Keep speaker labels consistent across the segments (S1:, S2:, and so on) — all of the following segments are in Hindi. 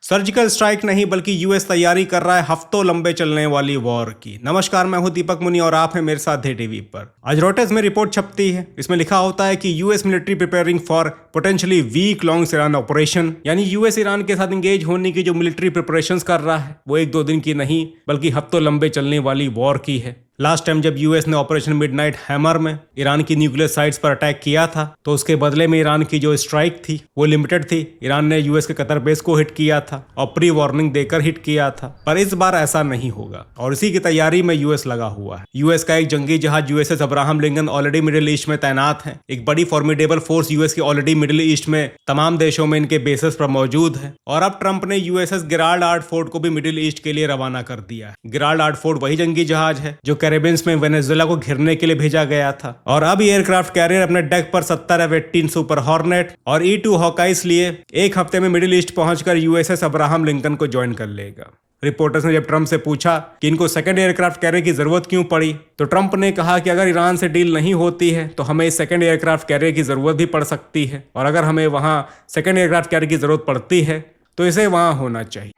S1: सर्जिकल स्ट्राइक नहीं बल्कि यूएस तैयारी कर रहा है हफ्तों लंबे चलने वाली वॉर की। नमस्कार, मैं हूं दीपक मुनि और आप हैं मेरे साथ डे टीवी पर। आज रॉयटर्स में रिपोर्ट छपती है। इसमें लिखा होता है कि US military preparing for potentially week long Iran operation, यानी यूएस ईरान के साथ इंगेज होने की जो मिलिट्री प्रिपरेशंस कर रहा है वो 1-2 दिन की नहीं बल्कि हफ्तों लंबे चलने वाली वॉर की है। लास्ट टाइम जब यूएस ने ऑपरेशन मिडनाइट हैमर में ईरान की न्यूक्लियर साइट्स पर अटैक किया था तो उसके बदले में ईरान की जो स्ट्राइक थी वो लिमिटेड थी। ईरान ने यूएस के कतर बेस को हिट किया था और प्री वार्निंग देकर हिट किया था, पर इस बार ऐसा नहीं होगा और इसी की तैयारी में यूएस लगा हुआ है। यूएस का एक जंगी जहाज USS Abraham Lincoln already middle east में तैनात है। एक बड़ी फॉर्मिडेबल फोर्स यूएस की ऑलरेडी मिडिल ईस्ट में तमाम देशों में इनके बेसेस पर मौजूद है। और अब ट्रंप ने यूएसएस गिराल्ड आर्ट फोर्ट को भी मिडिल ईस्ट के लिए रवाना कर दिया है। गिराल्ड आर्ट फोर्ट वही जंगी जहाज है जो कैरेबियन में वेनेजुएला को घेरने के लिए भेजा गया था और अब एयरक्राफ्ट कैरियर अपने डेक पर 70 F-18 सुपर हॉर्नेट और E-2 हॉकाइस लिए एक हफ्ते में मिडिल ईस्ट पहुंचकर यूएसएस अब्राहम लिंकन को ज्वाइन कर लेगा। रिपोर्टर्स ने जब ट्रंप से पूछा कि इनको सेकंड एयरक्राफ्ट कैरियर की जरूरत क्यों पड़ी तो ट्रंप ने कहा कि अगर ईरान से डील नहीं होती है तो हमें इस सेकंड एयरक्राफ्ट कैरियर की जरूरत भी पड़ सकती है और अगर हमें वहां सेकंड एयरक्राफ्ट कैरियर की जरूरत पड़ती है तो इसे वहां होना चाहिए।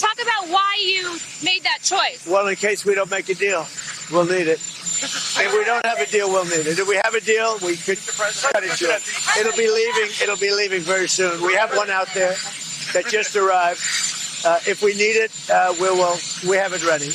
S2: Talk about why you made that choice.
S3: Well, in case we don't make a deal, we'll need it. If we don't have a deal, we'll need it. If we have a deal, we could cut it short. It'll be leaving very soon. We have one out there that just arrived. If we need it, we have it ready.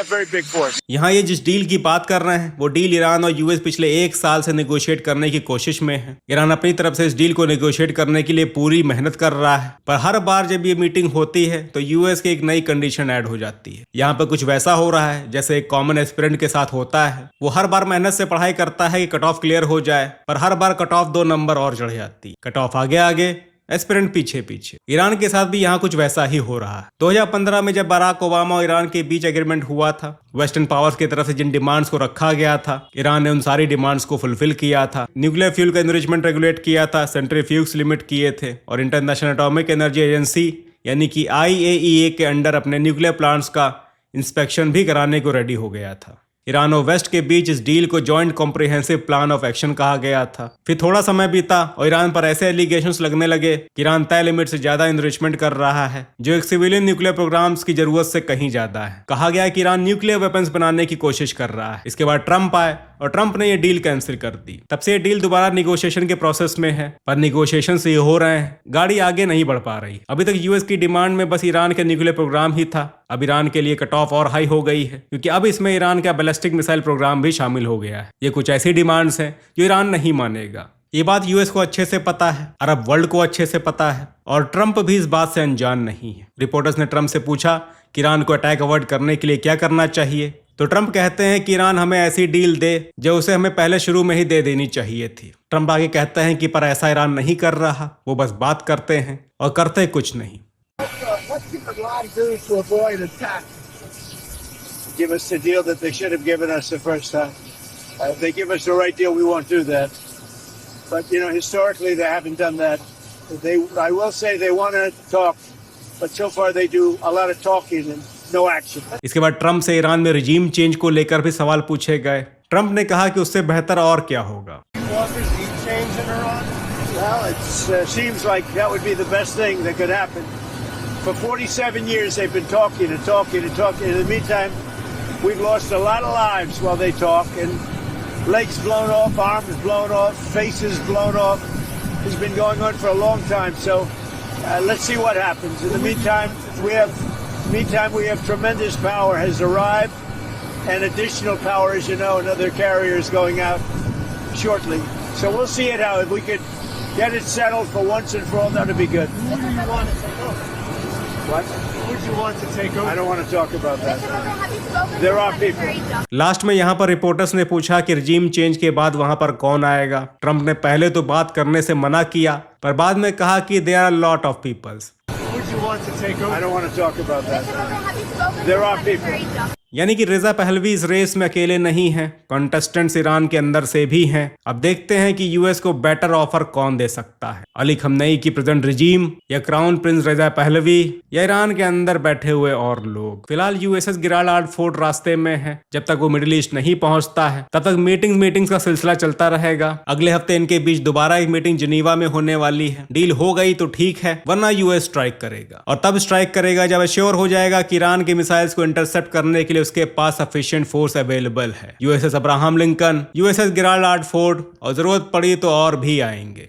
S3: A very big force.
S1: यहाँ ये जिस डील की बात कर रहे हैं वो डील ईरान और यूएस पिछले 1 साल से नेगोशिएट करने की कोशिश में है। ईरान अपनी तरफ से इस डील को नेगोशिएट करने के लिए पूरी मेहनत कर रहा है, पर हर बार जब ये मीटिंग होती है तो यूएस की एक नई कंडीशन ऐड हो जाती है। यहाँ पे कुछ वैसा हो रहा है जैसे एक कॉमन एस्पिरेंट के साथ होता है। वो हर बार मेहनत से पढ़ाई करता है कि कट ऑफ क्लियर हो जाए, पर हर बार कट ऑफ 2 नंबर और चढ़ जाती है। कट ऑफ आगे आगे, एस्पिरेंट पीछे पीछे। ईरान के साथ भी यहाँ कुछ वैसा ही हो रहा है। 2015 में जब बराक ओबामा और ईरान के बीच एग्रीमेंट हुआ था, वेस्टर्न पावर्स की तरफ से जिन डिमांड्स को रखा गया था ईरान ने उन सारी डिमांड्स को फुलफिल किया था। न्यूक्लियर फ्यूल का एनरिचमेंट रेगुलेट किया था, सेंट्रीफ्यूग्स लिमिट किए थे और इंटरनेशनल एटॉमिक एनर्जी एजेंसी यानी कि IAEA के अंडर अपने न्यूक्लियर प्लांट्स का इंस्पेक्शन भी कराने को रेडी हो गया था। ईरान और वेस्ट के बीच इस डील को joint comprehensive plan of action कहा गया था। फिर थोड़ा समय बीता और ईरान पर ऐसे एलिगेशंस लगने लगे कि ईरान तय लिमिट से ज्यादा एनरिचमेंट कर रहा है जो एक सिविलियन न्यूक्लियर प्रोग्राम्स की जरूरत से कहीं ज्यादा है। कहा गया कि ईरान न्यूक्लियर वेपन्स बनाने की कोशिश कर रहा है। इसके बाद ट्रंप आए और ट्रंप ने ये डील कैंसिल कर दी। तब से ये डील दोबारा निगोशिएशन के प्रोसेस में है, पर निगोशिएशन से ये हो रहे हैं, गाड़ी आगे नहीं बढ़ पा रही। अभी तक यूएस की डिमांड में बस ईरान के न्यूक्लियर प्रोग्राम ही था। अब ईरान के लिए कट ऑफ और हाई हो गई है क्योंकि अब इसमें ईरान का बैलिस्टिक मिसाइल प्रोग्राम भी शामिल हो गया है। ये कुछ ऐसी डिमांड्स हैं जो ईरान नहीं मानेगा। ये बात यूएस को अच्छे से पता है, अरब वर्ल्ड को अच्छे से पता है और ट्रंप भी इस बात से अनजान नहीं है। रिपोर्टर्स ने ट्रंप से पूछा कि ईरान को अटैक अवॉइड करने के लिए क्या करना चाहिए तो ट्रंप कहते हैं कि ईरान हमें ऐसी डील दे जो उसे हमें पहले शुरू में ही दे देनी चाहिए थी। ट्रंप आगे कहते हैं कि पर ऐसा ईरान नहीं कर रहा, वो बस बात करते हैं और करते कुछ नहीं।
S3: Give us the deal that they should have given us the first time. If they give us the right deal, we won't do that. But historically, they haven't done that. I will say they want to talk, but so far they do a lot of talking and no action.
S1: इसके बाद ट्रंप से ईरान में रिजीम चेंज को लेकर भी सवाल पूछे गए। ट्रंप ने कहा कि उससे बेहतर और क्या होगा।
S3: Well, it seems like that would be the best thing that could happen. For 47 years, they've been talking and talking and talking. In the meantime, we've lost a lot of lives while they talk, and legs blown off, arms blown off, faces blown off. It's been going on for a long time. So let's see what happens. In the meantime, we have tremendous power has arrived, and additional power, as you know, another carrier is going out shortly. So we'll see it out. If we could get it settled for once and for all, that would be good.
S4: Who do you want to take over?
S3: What?
S4: Who would you want to take over?
S3: I don't want to talk about that. There are people.
S1: Last में यहाँ पर रिपोर्टर्स ने पूछा कि रिजीम चेंज के बाद वहाँ पर कौन आएगा। ट्रंप ने पहले तो बात करने से मना किया पर बाद में कहा कि there are lot of peoples.
S4: Who would you want to take over?
S3: I don't want to talk about that. There are people.
S1: यानी कि रेजा पहलवी इस रेस में अकेले नहीं हैं, कंटेस्टेंट्स ईरान के अंदर से भी हैं। अब देखते हैं कि यूएस को बेटर ऑफर कौन दे सकता है, अली खमनई की प्रेजेंट रिजीम या क्राउन प्रिंस रेजा पहलवी या ईरान के अंदर बैठे हुए और लोग। फिलहाल यूएसएस गिरालार्ड फोर्ट रास्ते में है। जब तक वो मिडिल ईस्ट नहीं पहुंचता है तब तक मीटिंग्स का सिलसिला चलता रहेगा। अगले हफ्ते इनके बीच दोबारा एक मीटिंग जिनीवा में होने वाली है। डील हो गई तो ठीक है, वरना यूएस स्ट्राइक करेगा, और तब स्ट्राइक करेगा जब श्योर हो जाएगा कि ईरान के मिसाइल्स को इंटरसेप्ट करने के लिए उसके पास सफिशिएंट फोर्स अवेलेबल है। USS Abraham Lincoln, USS Gerald Ford, और जरूरत पड़ी तो और भी आएंगे।